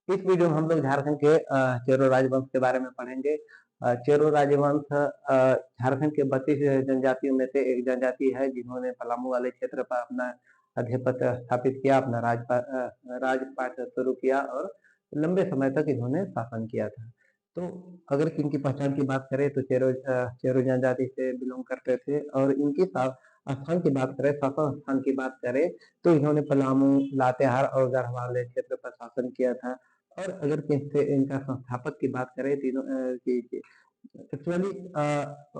इस वीडियो में हम लोग झारखंड के चेरो राजवंश के बारे में पढ़ेंगे। चेरो राजवंश झारखंड के 32 जनजातियों में से एक जनजाति है, जिन्होंने पलामू वाले क्षेत्र पर अपना आधिपत्य स्थापित किया, अपना राजपाट शुरू किया और लंबे समय तक इन्होंने शासन किया था। तो अगर इनकी पहचान की बात करें तो चेरो जनजाति से बिलोंग करते थे, और इनकी स्थान की बात करें, शासन स्थान की बात करें तो इन्होंने पलामू, लातेहार और गढ़वाल क्षेत्र पर शासन किया था। और अगर किससे इनका संस्थापक की बात करें, एक्चुअली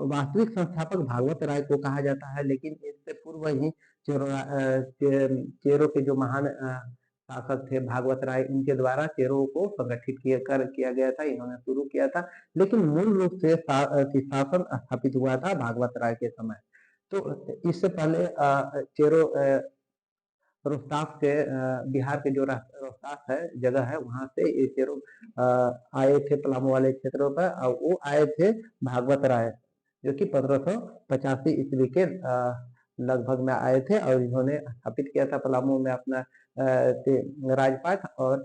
वास्तविक संस्थापक भागवत राय को कहा जाता है, लेकिन इससे पूर्व ही चेरो के जो महान शासक थे भागवत राय, इनके द्वारा चेरो को संगठित किया गया था, इन्होंने शुरू किया था। लेकिन मूल रूप से शासन स्थापित हुआ था भागवत राय के समय। तो इससे पहले चेरो रोहतास के बिहार के जो रोहतास है जगह है, वहां से ये चेरो आए थे पलामू वाले क्षेत्रों पर, और वो आए थे भागवत राय, जो कि 1585 ईस्वी के लगभग में आए थे, और इन्होंने स्थापित किया था पलामू में अपना राजपाट। और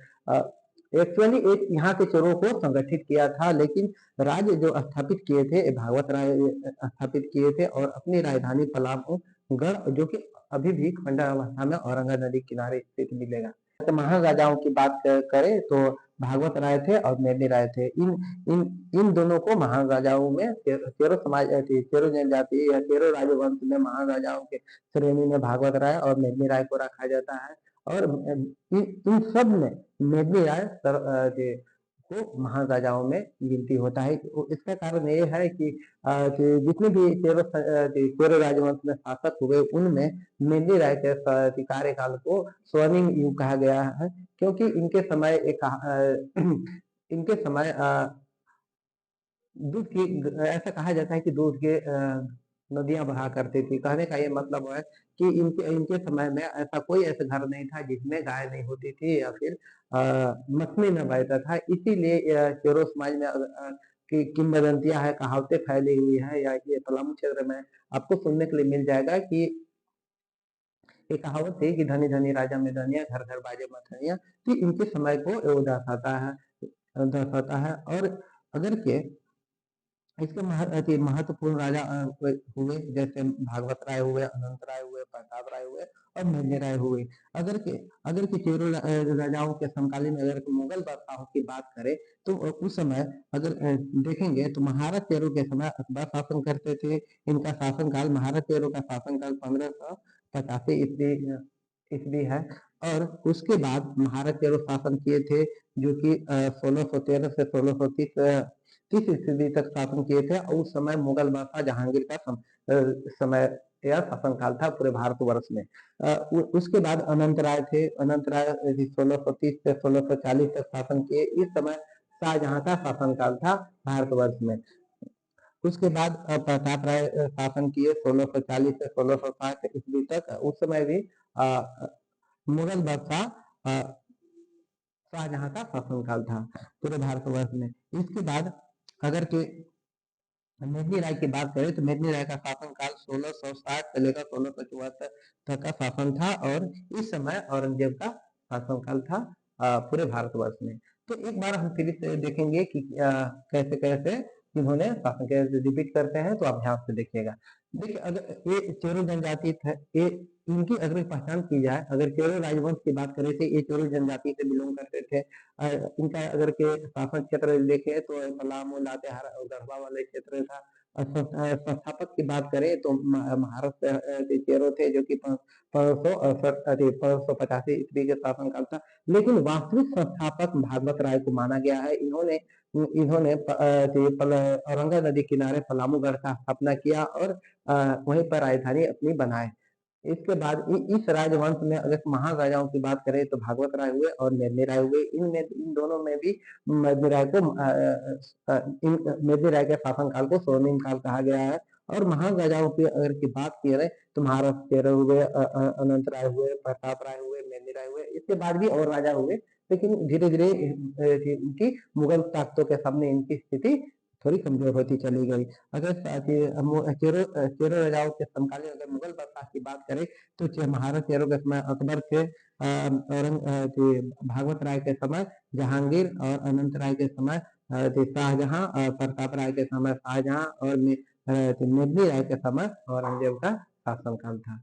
एक्चुअली एक यहाँ के चेरों को संगठित किया था, लेकिन राज्य जो स्थापित किए थे भागवत राय स्थापित किए थे, और अपनी राजधानी पलामू गढ़, जो कि अभी भी खंडावस्था में औरंगा नदी किनारे स्थित मिलेगा। तो महान राजाओं की बात करें तो भागवत राय थे और मेदिनी राय थे। इन इन इन दोनों को महान राजाओं में चेरो समाज, चेरो जनजाति या चेरो राजवंश में महान राजाओं के श्रेणी में भागवत राय और मेदिनी राय को रखा जाता है। और इन सब में मेदिनी राय को महान राजाओं में गिनती होता है। इसका कारण ये है कि जितने भी चेरो राजवंश में शासक हुए, उनमें मेदिनी राय के कार्यकाल को स्वर्णिम युग कहा गया है, क्योंकि इनके समय इनके समय दूध की, ऐसा कहा जाता है कि दूध के नदियां बहा करती थी। कहने का ये मतलब है कि इनके इनके समय में ऐसा कोई ऐसा घर नहीं था जिसमें गाय नहीं होती थी या फिर मछली न बहता था। इसीलिए चेरो समाज में की किंवदंतियां है, कहावतें फैली हुई है, या ये पलामू क्षेत्र में आपको सुनने के लिए मिल जाएगा कि एक कहावत थी कि धनी धनी राजा में धनिया, घर घर बाजे मथनिया। तो इनके समय को वो दर्शाता है। और अगर के इसके महत्वपूर्ण राजा हुए, जैसे भागवत राय हुए, अनंत राय हुए, प्रताप राय हुए और मेदिनी राय हुए। अगर के चेरो राजाओं के समकालीन अगर मुगल बादशाहों की बात करें तो उस समय अगर देखेंगे तो महाराज चेरो के समय अकबर शासन करते थे। इनका शासनकाल, महाराज चेरो का शासनकाल 1585 ईस्वी है। और उसके बाद महाराज चेरो शासन किए थे, जो कि 1613 से 1630 ईस्वी तक शासन किए थे। और उस समय मुगल बादशाह जहांगीर का समय या शासनकाल था पूरे भारतवर्ष में। उसके बाद अनंत राय थे। अनंत राय 1630 से 1640 तक शासन किए। इस समय शाहजहां का शासनकाल था भारतवर्ष में। उसके बाद प्रताप राय शासन किए 1640 से 1660 ईस्वी तक। उस समय भी मुगल बादशाह शाहजहां का शासनकाल था पूरे भारतवर्ष में। इसके बाद अगर के मेदिनी राय की बात करें तो मेदिनी राय का शासनकाल 1660 से लेकर 1674 तक का शासन था, और इस समय औरंगजेब का शासनकाल था पूरे भारतवर्ष में। तो एक बार हम फिर से देखेंगे कि कैसे कैसे इन्होंने शासन किया। रिपीट करते हैं तो अभ्यास से देखिएगा। देखिए, अगर ये चेरो जनजाति थे, ये इनकी अगर पहचान की जाए, अगर चेरो राजवंश की बात करें तो ये चेरो जनजाति से बिलोंग करते थे। इनका अगर के शासन क्षेत्र देखें तो पलामू, लातेहार और गढ़वा वाले क्षेत्र था। संस्थापक की बात करें तो महाराष्ट्र के चेरो थे, जो कि 1585 ईस्वी के शासनकाल था। लेकिन वास्तविक संस्थापक भागवत राय को माना गया है। इन्होंने इन्होंने औरंगा नदी किनारे पलामूगढ़ का स्थापना किया और वहीं पर राजधानी अपनी बनाए। इसके बाद इस राजवंश में अगर महान राजाओं की बात करें तो भागवत राय हुए और मेदिनी राय हुए। इन दोनों में भी मेदिनी राय को मेदिनी राय के शासनकाल को स्वर्णिम काल कहा गया है। और महान राजाओं की अगर की बात की जाए तो महाराज चेरो हुए, अनंत राय हुए, प्रताप राय हुए, मेदिनी राय हुए। इसके बाद भी और राजा हुए, लेकिन धीरे धीरे इनकी मुगल ताकतों के सामने इनकी स्थिति थोड़ी कमजोर होती चली गई। अगर चेरो राजाओं के समकालीन अगर मुगल बादशाह की बात करें तो महाराज चेरो के समय अकबर थे। भागवत राय के समय जहांगीर और अनंत राय के समय शाहजहां और प्रताप राय के समय शाहजहां और निर्मली राय के समय औरंगजेब का शासनकाल था।